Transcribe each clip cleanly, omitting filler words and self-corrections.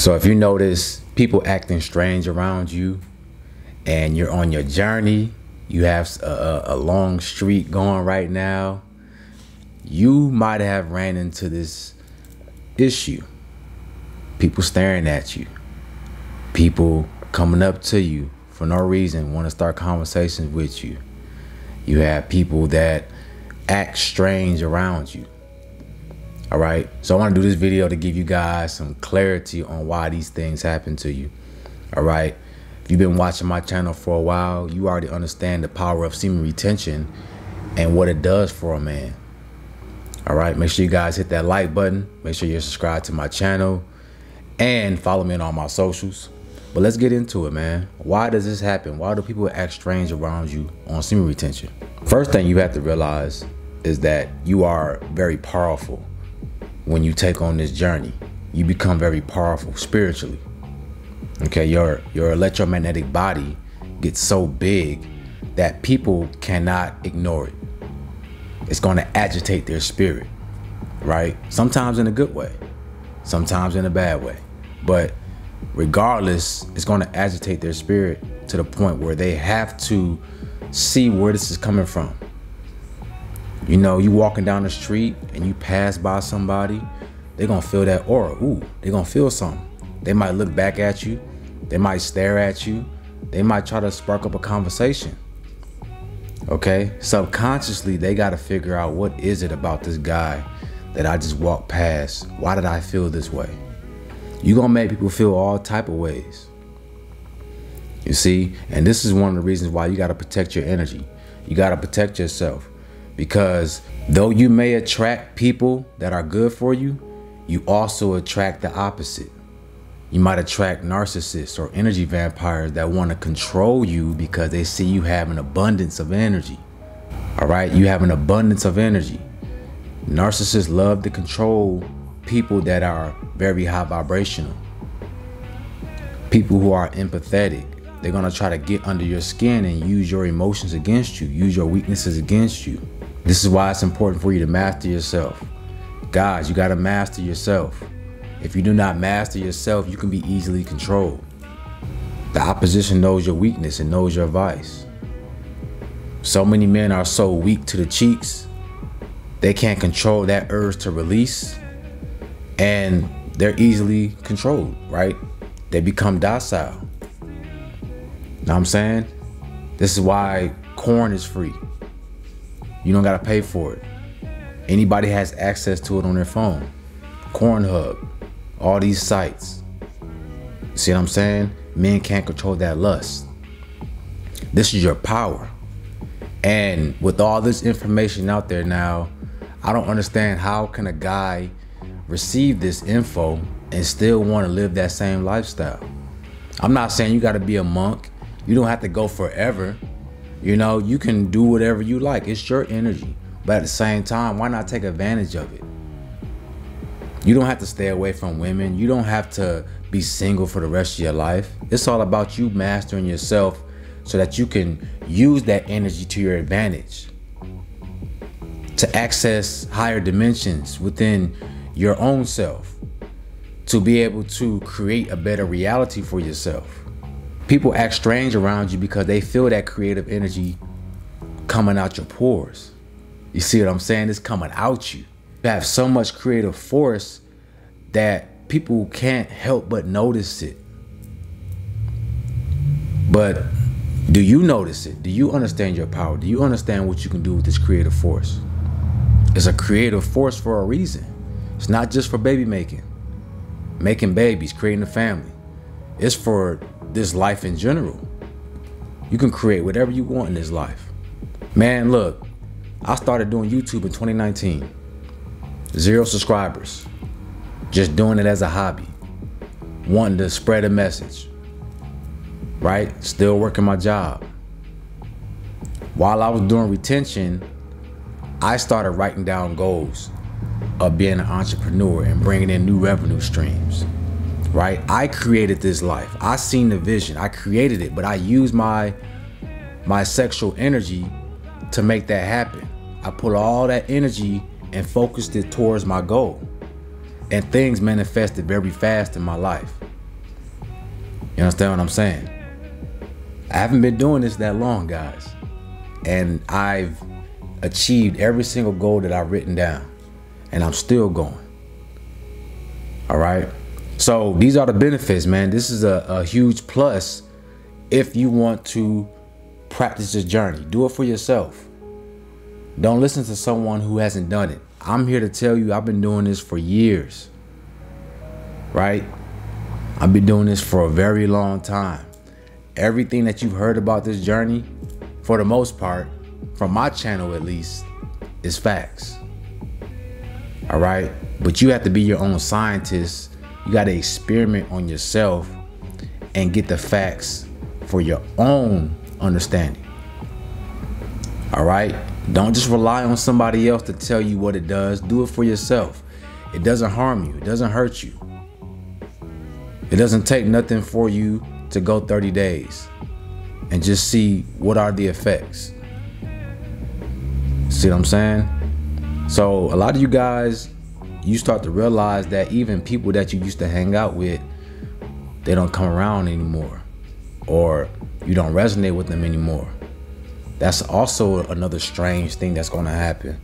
So if you notice people acting strange around you and you're on your journey, you have a long streak going right now, you might have ran into this issue. People staring at you, people coming up to you for no reason, want to start conversations with you. You have people that act strange around you. All right, so I want to do this video to give you guys some clarity on why these things happen to you. All right, if you've been watching my channel for a while, you already understand the power of semen retention and what it does for a man. All right, make sure you guys hit that like button. Make sure you're subscribed to my channel and follow me on all my socials. But let's get into it, man. Why does this happen? Why do people act strange around you on semen retention? First thing you have to realize is that you are very powerful. When you take on this journey, you become very powerful spiritually. Okay, your electromagnetic body gets so big that people cannot ignore it. It's going to agitate their spirit, right? Sometimes in a good way, sometimes in a bad way. But regardless, it's going to agitate their spirit to the point where they have to see where this is coming from. You know, you walking down the street and you pass by somebody, they're gonna feel that aura. Ooh, they're gonna feel something. They might look back at you, they might stare at you, they might try to spark up a conversation. Okay, subconsciously, they gotta figure out, what is it about this guy that I just walked past? Why did I feel this way? You're gonna make people feel all type of ways. You see, and this is one of the reasons why you gotta protect your energy. You gotta protect yourself. Because though you may attract people that are good for you, you also attract the opposite. You might attract narcissists or energy vampires that want to control you because they see you have an abundance of energy. All right, you have an abundance of energy. Narcissists love to control people that are very high vibrational. People who are empathetic. They're going to try to get under your skin and use your emotions against you, use your weaknesses against you. This is why it's important for you to master yourself. Guys, you got to master yourself. If you do not master yourself, you can be easily controlled. The opposition knows your weakness and knows your vice. So many men are so weak to the cheeks, they can't control that urge to release, and they're easily controlled, right? They become docile. Know what I'm saying? This is why corn is free. You don't gotta pay for it. Anybody has access to it on their phone. Cornhub, all these sites. See what I'm saying? Men can't control that lust. This is your power. And with all this information out there now, I don't understand how can a guy receive this info and still want to live that same lifestyle. I'm not saying you gotta be a monk. You don't have to go forever. You know, you can do whatever you like. It's your energy. But at the same time, why not take advantage of it? You don't have to stay away from women. You don't have to be single for the rest of your life. It's all about you mastering yourself so that you can use that energy to your advantage, to access higher dimensions within your own self, to be able to create a better reality for yourself. People act strange around you because they feel that creative energy coming out your pores. You see what I'm saying? It's coming out you. You have so much creative force that people can't help but notice it. But do you notice it? Do you understand your power? Do you understand what you can do with this creative force? It's a creative force for a reason. It's not just for baby making babies, creating a family. It's for this life in general. You can create whatever you want in this life. Man, look, I started doing YouTube in 2019. 0 subscribers. Just doing it as a hobby. Wanting to spread a message. Right? Still working my job. While I was doing retention, I started writing down goals of being an entrepreneur and bringing in new revenue streams. Right? I created this life. I seen the vision. I created it, but I used my sexual energy to make that happen. I put all that energy and focused it towards my goal. And things manifested very fast in my life. You understand what I'm saying? I haven't been doing this that long, guys. And I've achieved every single goal that I've written down. And I'm still going. All right? So these are the benefits, man. This is a huge plus if you want to practice this journey. Do it for yourself. Don't listen to someone who hasn't done it. I'm here to tell you I've been doing this for years. Right? I've been doing this for a very long time. Everything that you've heard about this journey, for the most part, from my channel at least, is facts. All right? But you have to be your own scientist. You got to experiment on yourself and get the facts for your own understanding. All right? Don't just rely on somebody else to tell you what it does. Do it for yourself. It doesn't harm you. It doesn't hurt you. It doesn't take nothing for you to go 30 days and just see what are the effects. See what I'm saying? So a lot of you guys, you start to realize that even people that you used to hang out with, they don't come around anymore, or you don't resonate with them anymore. That's also another strange thing that's going to happen,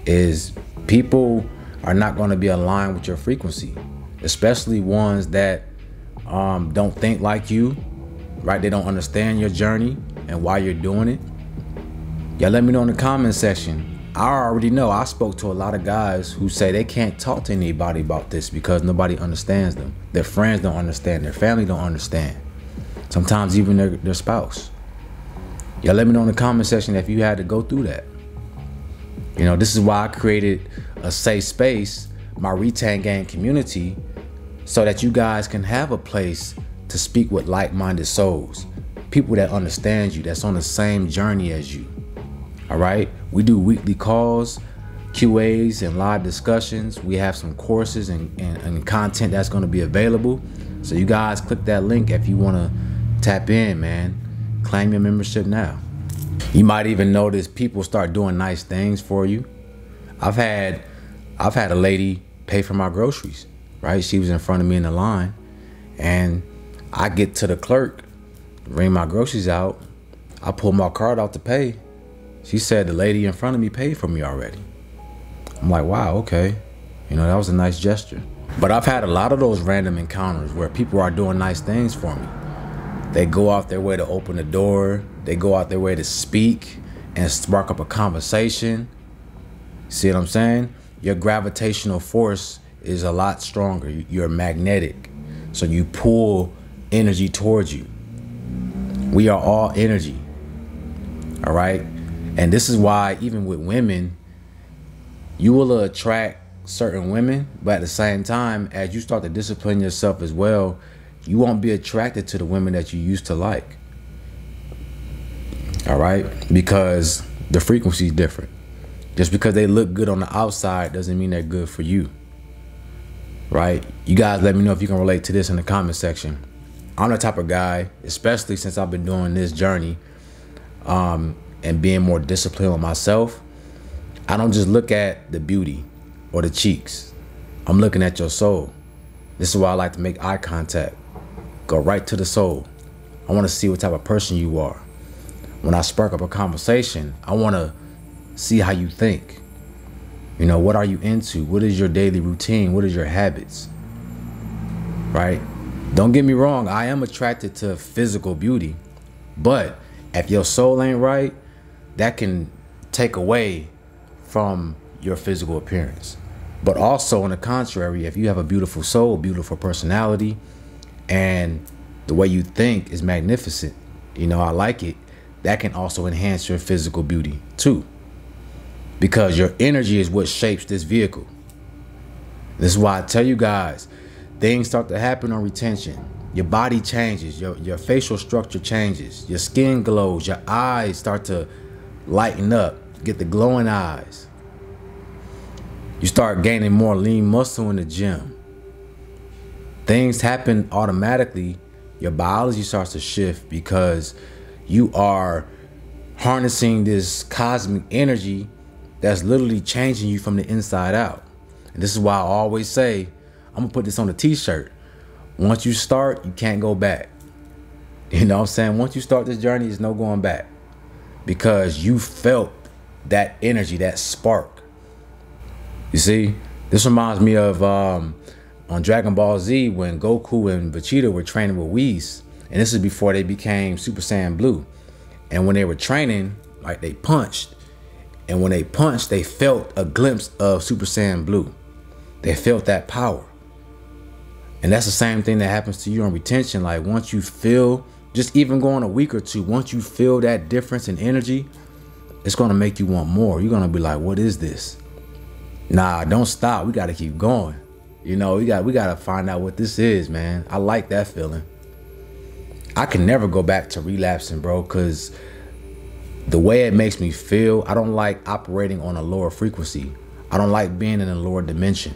is people are not going to be aligned with your frequency, especially ones that don't think like you, right? They don't understand your journey and why you're doing it. Y'all let me know in the comment section. I already know I spoke to a lot of guys who say they can't talk to anybody about this because nobody understands them. Their friends don't understand. Their family don't understand. Sometimes even their spouse. Y'all let me know in the comment section if you had to go through that. You know, this is why I created a safe space, my Retain Gang community, so that you guys can have a place to speak with like-minded souls, people that understand you, that's on the same journey as you. All right? We do weekly calls, QAs, and live discussions. We have some courses and content that's going to be available. So you guys click that link if you want to tap in, man. Claim your membership now. You might even notice people start doing nice things for you. I've had a lady pay for my groceries, right? She was in front of me in the line, and I get to the clerk, bring my groceries out. I pull my card out to pay. She said the lady in front of me paid for me already. I'm like, wow, okay. You know, that was a nice gesture. But I've had a lot of those random encounters where people are doing nice things for me. They go out their way to open the door. They go out their way to speak and spark up a conversation. See what I'm saying? Your gravitational force is a lot stronger. You're magnetic. So you pull energy towards you. We are all energy. All right? And this is why even with women, you will attract certain women, but at the same time, as you start to discipline yourself as well, you won't be attracted to the women that you used to like. All right? Because the frequency is different. Just because they look good on the outside doesn't mean they're good for you. Right? You guys let me know if you can relate to this in the comment section. I'm the type of guy, especially since I've been doing this journey, and being more disciplined with myself, I don't just look at the beauty or the cheeks. I'm looking at your soul. This is why I like to make eye contact. Go right to the soul. I want to see what type of person you are. When I spark up a conversation, I want to see how you think. You know, what are you into? What is your daily routine? What is your habits? Right? Don't get me wrong, I am attracted to physical beauty, but if your soul ain't right, that can take away from your physical appearance. But also on the contrary, if you have a beautiful soul, beautiful personality, and the way you think is magnificent, you know, I like it, that can also enhance your physical beauty too. Because your energy is what shapes this vehicle. This is why I tell you guys, things start to happen on retention. Your body changes, your facial structure changes, your skin glows, your eyes start to lighten up, get the glowing eyes. You start gaining more lean muscle in the gym. Things happen automatically. Your biology starts to shift because you are harnessing this cosmic energy that's literally changing you from the inside out. And this is why I always say, I'm gonna put this on a t-shirt. Once you start, you can't go back. You know what I'm saying? Once you start this journey, there's no going back, because you felt that energy, that spark. You see, this reminds me of on Dragon Ball Z when Goku and Vegeta were training with Whis, and this is before they became Super Saiyan Blue. And when they were training, like, they punched, and when they punched, they felt a glimpse of Super Saiyan Blue. They felt that power. And that's the same thing that happens to you on retention. Like, once you feel, just even going a week or two, once you feel that difference in energy, it's going to make you want more. You're going to be like, what is this? Nah, don't stop. We got to keep going. You know, we got to find out what this is, man. I like that feeling. I can never go back to relapsing, bro, because the way it makes me feel, I don't like operating on a lower frequency. I don't like being in a lower dimension.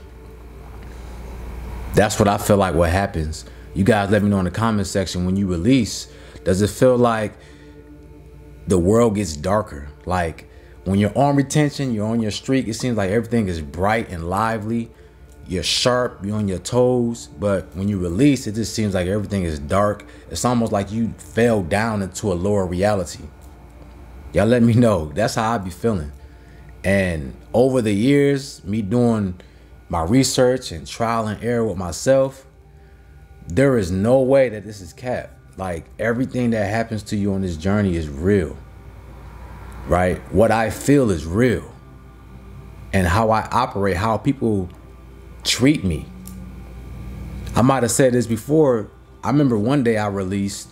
That's what I feel like what happens. You guys let me know in the comment section, when you release, does it feel like the world gets darker? Like, when you're on retention, you're on your streak, it seems like everything is bright and lively. You're sharp, you're on your toes. But when you release, it just seems like everything is dark. It's almost like you fell down into a lower reality. Y'all let me know. That's how I be feeling. And over the years, me doing my research and trial and error with myself, there is no way that this is cap. Like, everything that happens to you on this journey is real, right? What I feel is real, and how I operate, how people treat me. I might have said this before. I remember one day I released,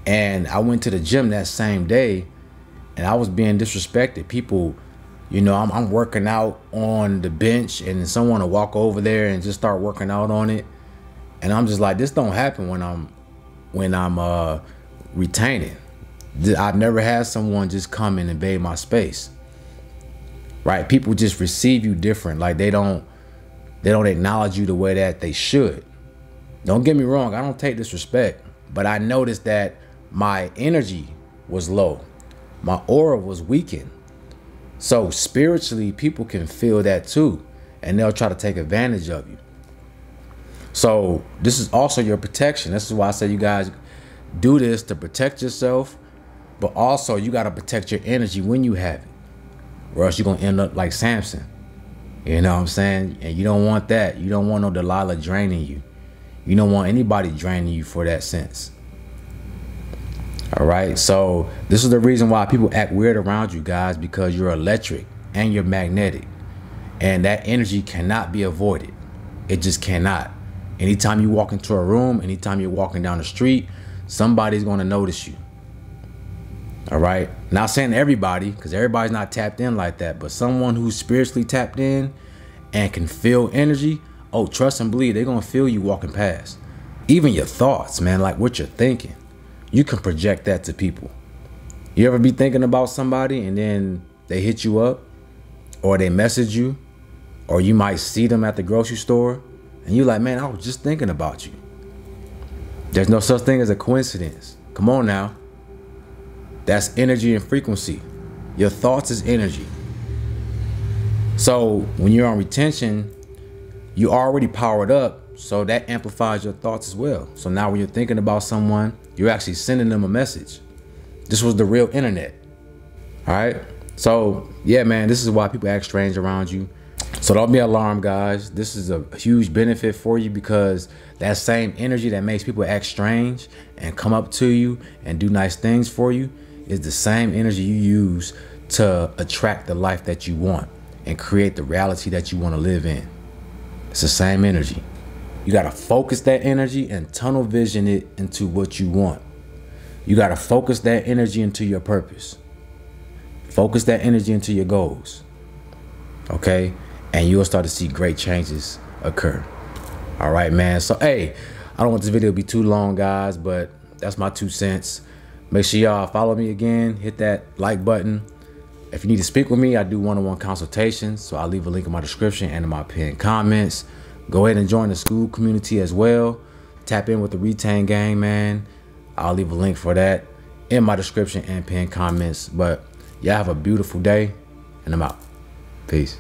and I went to the gym that same day, and I was being disrespected. People, you know, I'm working out on the bench, and someone will walk over there and just start working out on it. And I'm just like, this don't happen when I'm retaining. I've never had someone just come and invade my space, right? People just receive you different. Like, they don't acknowledge you the way that they should. Don't get me wrong, I don't take disrespect, but I noticed that my energy was low. My aura was weakened. So spiritually, people can feel that too, and they'll try to take advantage of you. So this is also your protection. This is why I say you guys do this to protect yourself, but also you got to protect your energy when you have it, or else you're going to end up like Samson. You know what I'm saying? And you don't want that. You don't want no Delilah draining you. You don't want anybody draining you for that sense. All right. So this is the reason why people act weird around you guys, because you're electric and you're magnetic, and that energy cannot be avoided. It just cannot. Anytime you walk into a room, anytime you're walking down the street, somebody's going to notice you. All right. Not saying everybody, because everybody's not tapped in like that, but someone who's spiritually tapped in and can feel energy, oh, trust and believe, they're going to feel you walking past. Even your thoughts, man, like what you're thinking, you can project that to people. You ever be thinking about somebody and then they hit you up, or they message you, or you might see them at the grocery store and you're like, man, I was just thinking about you. There's no such thing as a coincidence. Come on now. That's energy and frequency. Your thoughts is energy. So when you're on retention, you already powered up, so that amplifies your thoughts as well. So now when you're thinking about someone, you're actually sending them a message. This was the real internet. All right. So yeah, man, this is why people act strange around you. So don't be alarmed, guys. This is a huge benefit for you, because that same energy that makes people act strange and come up to you and do nice things for you is the same energy you use to attract the life that you want and create the reality that you want to live in. It's the same energy. You got to focus that energy and tunnel vision it into what you want. You got to focus that energy into your purpose. Focus that energy into your goals. Okay? And you'll start to see great changes occur. All right, man. So, hey, I don't want this video to be too long, guys, but that's my 2 cents. Make sure y'all follow me again. Hit that like button. If you need to speak with me, I do one-on-one consultations. So I'll leave a link in my description and in my pinned comments. Go ahead and join the school community as well. Tap in with the Retain Gang, man. I'll leave a link for that in my description and pinned comments. But y'all have a beautiful day, and I'm out. Peace.